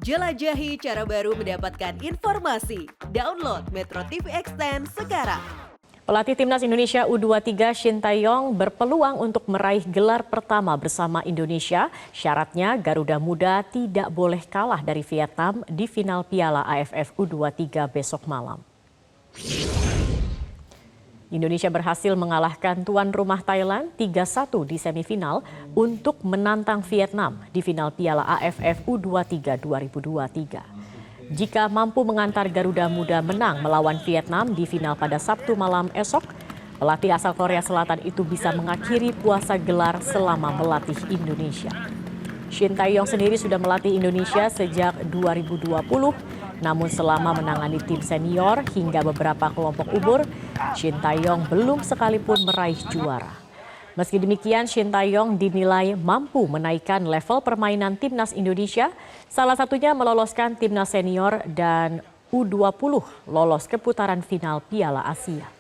Jelajahi cara baru mendapatkan informasi. Download Metro TV Extend sekarang. Pelatih Timnas Indonesia U23 Shin Tae-yong berpeluang untuk meraih gelar pertama bersama Indonesia. Syaratnya Garuda Muda tidak boleh kalah dari Vietnam di final Piala AFF U23 besok malam. Indonesia berhasil mengalahkan tuan rumah Thailand 3-1 di semifinal untuk menantang Vietnam di final Piala AFF U23 2023. Jika mampu mengantar Garuda Muda menang melawan Vietnam di final pada Sabtu malam esok, pelatih asal Korea Selatan itu bisa mengakhiri puasa gelar selama melatih Indonesia. Shin Tae-yong sendiri sudah melatih Indonesia sejak 2020, namun selama menangani tim senior hingga beberapa kelompok umur, Shin Tae-yong belum sekalipun meraih juara. Meski demikian, Shin Tae-yong dinilai mampu menaikkan level permainan Timnas Indonesia, salah satunya meloloskan Timnas senior dan U20 lolos ke putaran final Piala Asia.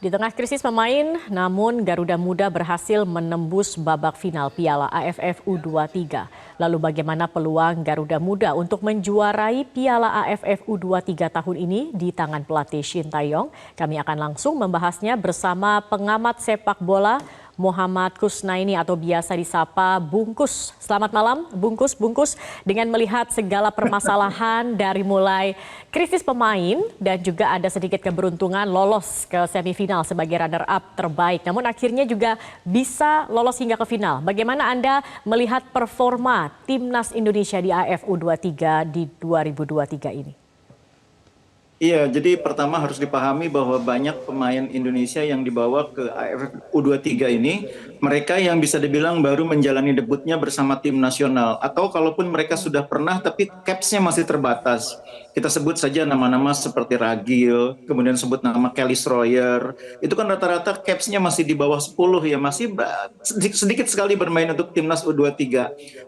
Di tengah krisis pemain, namun Garuda Muda berhasil menembus babak final Piala AFF U23. Lalu bagaimana peluang Garuda Muda untuk menjuarai Piala AFF U23 tahun ini di tangan pelatih Shin Tae-yong? Kami akan langsung membahasnya bersama pengamat sepak bola Muhammad Kusnaini atau biasa disapa Bungkus. Selamat malam Bungkus. Dengan melihat segala permasalahan dari mulai krisis pemain dan juga ada sedikit keberuntungan lolos ke semifinal sebagai runner-up terbaik. Namun akhirnya juga bisa lolos hingga ke final. Bagaimana Anda melihat performa Timnas Indonesia di AFF U23 di 2023 ini? Iya, jadi pertama harus dipahami bahwa banyak pemain Indonesia yang dibawa ke AFF U23 ini, mereka yang bisa dibilang baru menjalani debutnya bersama tim nasional. Atau kalaupun mereka sudah pernah tapi caps-nya masih terbatas. Kita sebut saja nama-nama seperti Ragil, kemudian sebut nama Kelly Stroyer. Itu kan rata-rata caps-nya masih di bawah 10 ya, masih sedikit sekali bermain untuk timnas U23.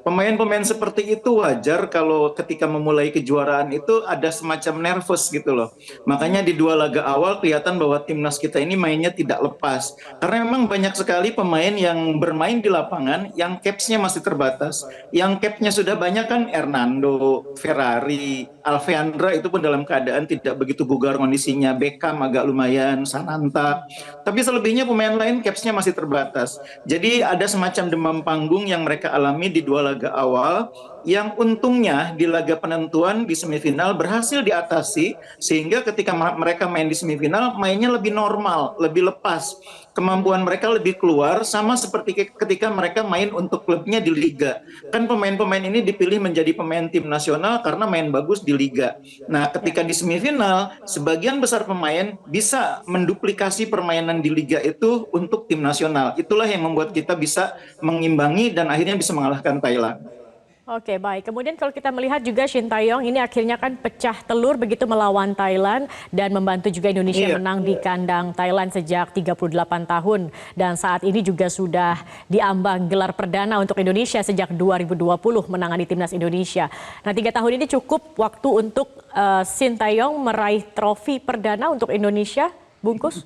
Pemain-pemain seperti itu wajar kalau ketika memulai kejuaraan itu ada semacam nervous gitu loh. Makanya di dua laga awal kelihatan bahwa timnas kita ini mainnya tidak lepas. Karena memang banyak sekali pemain yang bermain di lapangan yang caps-nya masih terbatas. Yang cap-nya sudah banyak kan Hernando, Ferrari, Alveandra itu pun dalam keadaan tidak begitu bugar kondisinya. Beckham agak lumayan, Sananta. Tapi selebihnya pemain lain caps-nya masih terbatas. Jadi ada semacam demam panggung yang mereka alami di dua laga awal, yang untungnya di laga penentuan di semifinal berhasil diatasi, sehingga ketika mereka main di semifinal mainnya lebih normal, lebih lepas, kemampuan mereka lebih keluar, sama seperti ketika mereka main untuk klubnya di liga. Kan pemain-pemain ini dipilih menjadi pemain tim nasional karena main bagus di liga. Nah, ketika di semifinal sebagian besar pemain bisa menduplikasi permainan di liga itu untuk tim nasional. Itulah yang membuat kita bisa mengimbangi dan akhirnya bisa mengalahkan Thailand. Oke, baik. Kemudian kalau kita melihat juga Shin Tae-yong ini akhirnya kan pecah telur begitu melawan Thailand dan membantu juga Indonesia menang di kandang Thailand sejak 38 tahun. Dan saat ini juga sudah diambang gelar perdana untuk Indonesia sejak 2020 menangani timnas Indonesia. Nah, 3 tahun ini cukup waktu untuk Shin Tae-yong meraih trofi perdana untuk Indonesia, Bungkus?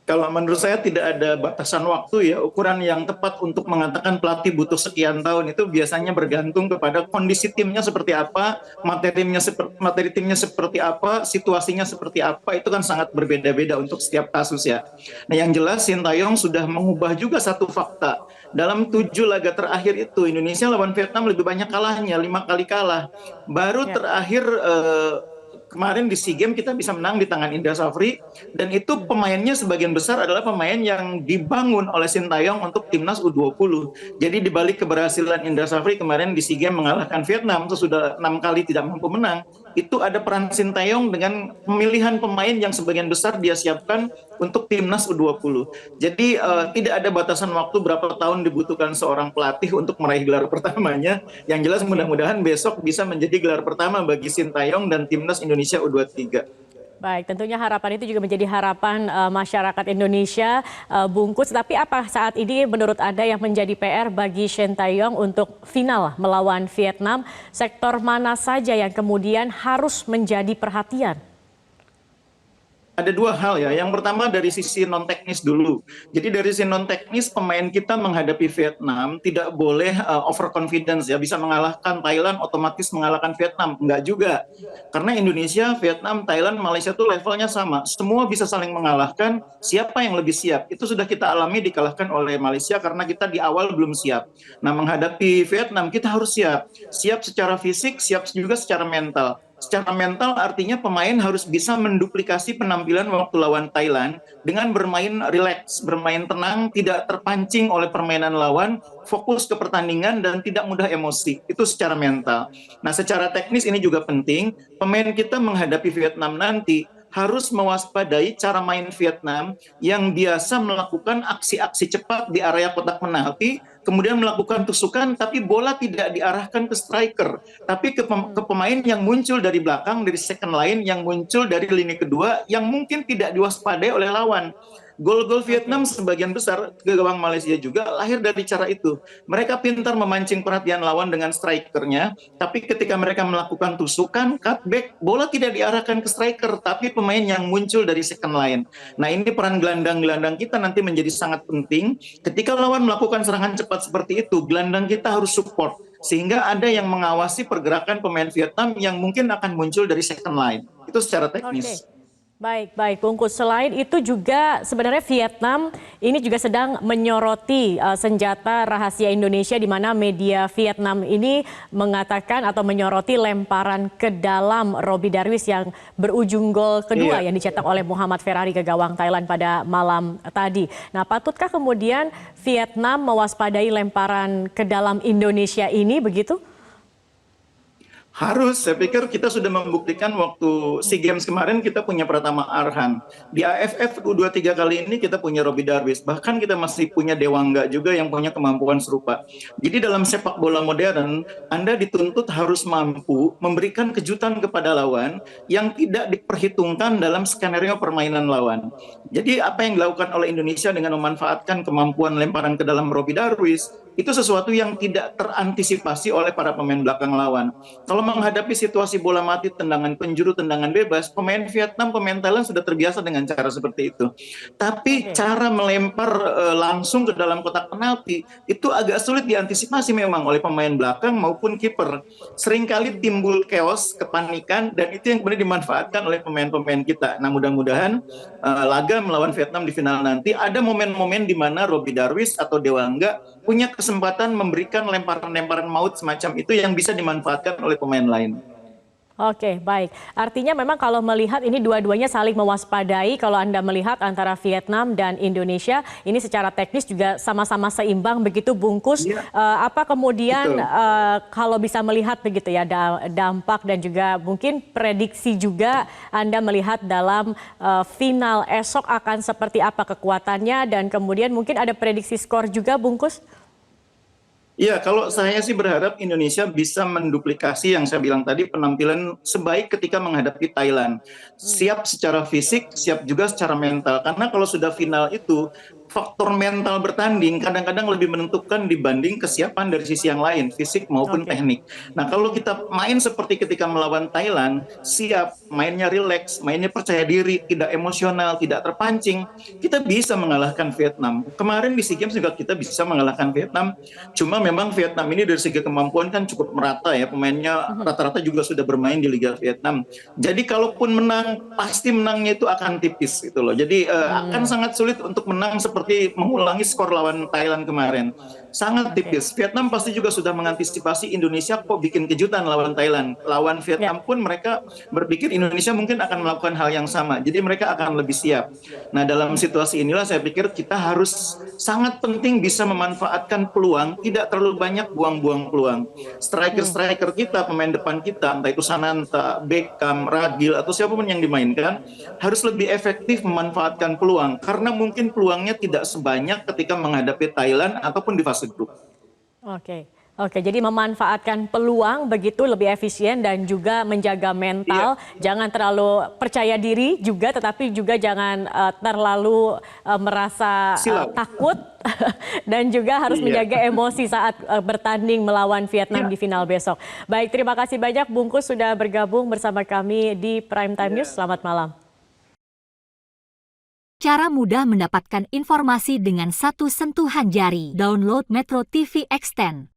Kalau menurut saya tidak ada batasan waktu ya, ukuran yang tepat untuk mengatakan pelatih butuh sekian tahun itu biasanya bergantung kepada kondisi timnya seperti apa, materi timnya seperti apa, situasinya seperti apa, itu kan sangat berbeda-beda untuk setiap kasus ya. Nah, yang jelas Shin Tae-yong sudah mengubah juga satu fakta. Dalam 7 laga terakhir itu Indonesia lawan Vietnam lebih banyak kalahnya, 5 kali kalah. Baru terakhir kemarin di SEA Games kita bisa menang di tangan Indra Safri, dan itu pemainnya sebagian besar adalah pemain yang dibangun oleh Shin Tae-yong untuk timnas U20. Jadi dibalik keberhasilan Indra Safri kemarin di SEA Games mengalahkan Vietnam sesudah 6 kali tidak mampu menang, itu ada peran Shin Tae-yong dengan pemilihan pemain yang sebagian besar dia siapkan untuk timnas U20. Jadi tidak ada batasan waktu berapa tahun dibutuhkan seorang pelatih untuk meraih gelar pertamanya. Yang jelas mudah-mudahan besok bisa menjadi gelar pertama bagi Shin Tae-yong dan timnas Indonesia U23. Baik, tentunya harapan itu juga menjadi harapan masyarakat Indonesia, Bungkus. Tapi apa saat ini menurut Anda yang menjadi PR bagi Shin Tae-yong untuk final melawan Vietnam? Sektor mana saja yang kemudian harus menjadi perhatian? Ada dua hal ya. Yang pertama dari sisi non teknis dulu. Jadi dari sisi non teknis pemain kita menghadapi Vietnam tidak boleh overconfidence ya, bisa mengalahkan Thailand otomatis mengalahkan Vietnam. Enggak juga. Karena Indonesia, Vietnam, Thailand, Malaysia itu levelnya sama. Semua bisa saling mengalahkan. Siapa yang lebih siap? Itu sudah kita alami dikalahkan oleh Malaysia karena kita di awal belum siap. Nah, menghadapi Vietnam kita harus siap. Siap secara fisik, siap juga secara mental. Secara mental artinya pemain harus bisa menduplikasi penampilan waktu lawan Thailand dengan bermain rileks, bermain tenang, tidak terpancing oleh permainan lawan, fokus ke pertandingan dan tidak mudah emosi. Itu secara mental. Nah, secara teknis ini juga penting. Pemain kita menghadapi Vietnam nanti harus mewaspadai cara main Vietnam yang biasa melakukan aksi-aksi cepat di area kotak penalti, kemudian melakukan tusukan, tapi bola tidak diarahkan ke striker, tapi ke pemain yang muncul dari belakang, dari second line, yang muncul dari lini kedua, yang mungkin tidak diwaspadai oleh lawan. Gol-gol Vietnam sebagian besar ke gawang Malaysia juga lahir dari cara itu. Mereka pintar memancing perhatian lawan dengan strikernya, tapi ketika mereka melakukan tusukan, cutback, bola tidak diarahkan ke striker, tapi pemain yang muncul dari second line. Nah, ini peran gelandang-gelandang kita nanti menjadi sangat penting. Ketika lawan melakukan serangan cepat seperti itu, gelandang kita harus support. Sehingga ada yang mengawasi pergerakan pemain Vietnam yang mungkin akan muncul dari second line. Itu secara teknis. Oke. Baik, Bungkus. Selain itu juga sebenarnya Vietnam ini juga sedang menyoroti senjata rahasia Indonesia, di mana media Vietnam ini mengatakan atau menyoroti lemparan ke dalam Robby Darwish yang berujung gol kedua yang dicetak oleh Muhammad Ferrari ke gawang Thailand pada malam tadi. Nah, patutkah kemudian Vietnam mewaspadai lemparan ke dalam Indonesia ini begitu? Harus, saya pikir kita sudah membuktikan waktu SEA Games kemarin kita punya Pratama Arhan. Di AFF U23 kali ini kita punya Robby Darwish. Bahkan kita masih punya Dewangga juga yang punya kemampuan serupa. Jadi dalam sepak bola modern, Anda dituntut harus mampu memberikan kejutan kepada lawan yang tidak diperhitungkan dalam skenario permainan lawan. Jadi apa yang dilakukan oleh Indonesia dengan memanfaatkan kemampuan lemparan ke dalam Robby Darwish, itu sesuatu yang tidak terantisipasi oleh para pemain belakang lawan. Kalau menghadapi situasi bola mati, tendangan penjuru, tendangan bebas, pemain Vietnam, pemain Thailand sudah terbiasa dengan cara seperti itu. Tapi cara melempar langsung ke dalam kotak penalti itu agak sulit diantisipasi memang oleh pemain belakang maupun kiper. Seringkali timbul chaos, kepanikan, dan itu yang kemudian dimanfaatkan oleh pemain-pemain kita. Nah, mudah-mudahan laga melawan Vietnam di final nanti ada momen-momen di mana Robby Darwish atau Dewangga punya kesempatan memberikan lemparan-lemparan maut semacam itu yang bisa dimanfaatkan oleh pemain lain. Oke, baik. Artinya memang kalau melihat ini dua-duanya saling mewaspadai, kalau Anda melihat antara Vietnam dan Indonesia, ini secara teknis juga sama-sama seimbang begitu Bungkus. Apa kemudian kalau bisa melihat begitu ya dampak dan juga mungkin prediksi juga Anda melihat dalam final esok akan seperti apa kekuatannya, dan kemudian mungkin ada prediksi skor juga Bungkus? Iya, kalau saya sih berharap Indonesia bisa menduplikasi yang saya bilang tadi, penampilan sebaik ketika menghadapi Thailand. Siap secara fisik, siap juga secara mental. Karena kalau sudah final itu, faktor mental bertanding kadang-kadang lebih menentukan dibanding kesiapan dari sisi yang lain, fisik maupun teknik. Nah, kalau kita main seperti ketika melawan Thailand, siap, mainnya rileks, mainnya percaya diri, tidak emosional, tidak terpancing, kita bisa mengalahkan Vietnam. Kemarin di SEA Games juga kita bisa mengalahkan Vietnam, cuma memang Vietnam ini dari segi kemampuan kan cukup merata ya, pemainnya rata-rata juga sudah bermain di Liga Vietnam. Jadi kalaupun menang, pasti menangnya itu akan tipis gitu loh. Jadi akan sangat sulit untuk menang seperti mengulangi skor lawan Thailand kemarin. Sangat tipis. Vietnam pasti juga sudah mengantisipasi Indonesia kok bikin kejutan lawan Thailand. Lawan Vietnam pun mereka berpikir Indonesia mungkin akan melakukan hal yang sama. Jadi mereka akan lebih siap. Nah, dalam situasi inilah saya pikir kita harus sangat penting bisa memanfaatkan peluang, tidak terlalu banyak buang-buang peluang. Striker-striker kita, pemain depan kita, entah itu Sananta, Beckham, Ragil, atau siapapun yang dimainkan, harus lebih efektif memanfaatkan peluang. Karena mungkin peluangnya tidak sebanyak ketika menghadapi Thailand ataupun di fase grup. Oke, jadi memanfaatkan peluang begitu lebih efisien dan juga menjaga mental. Jangan terlalu percaya diri juga, tetapi juga jangan terlalu merasa takut dan juga harus menjaga emosi saat bertanding melawan Vietnam di final besok. Baik, terima kasih banyak Bungkus sudah bergabung bersama kami di Prime Time News. Selamat malam. Cara mudah mendapatkan informasi dengan satu sentuhan jari. Download Metro TV Extend.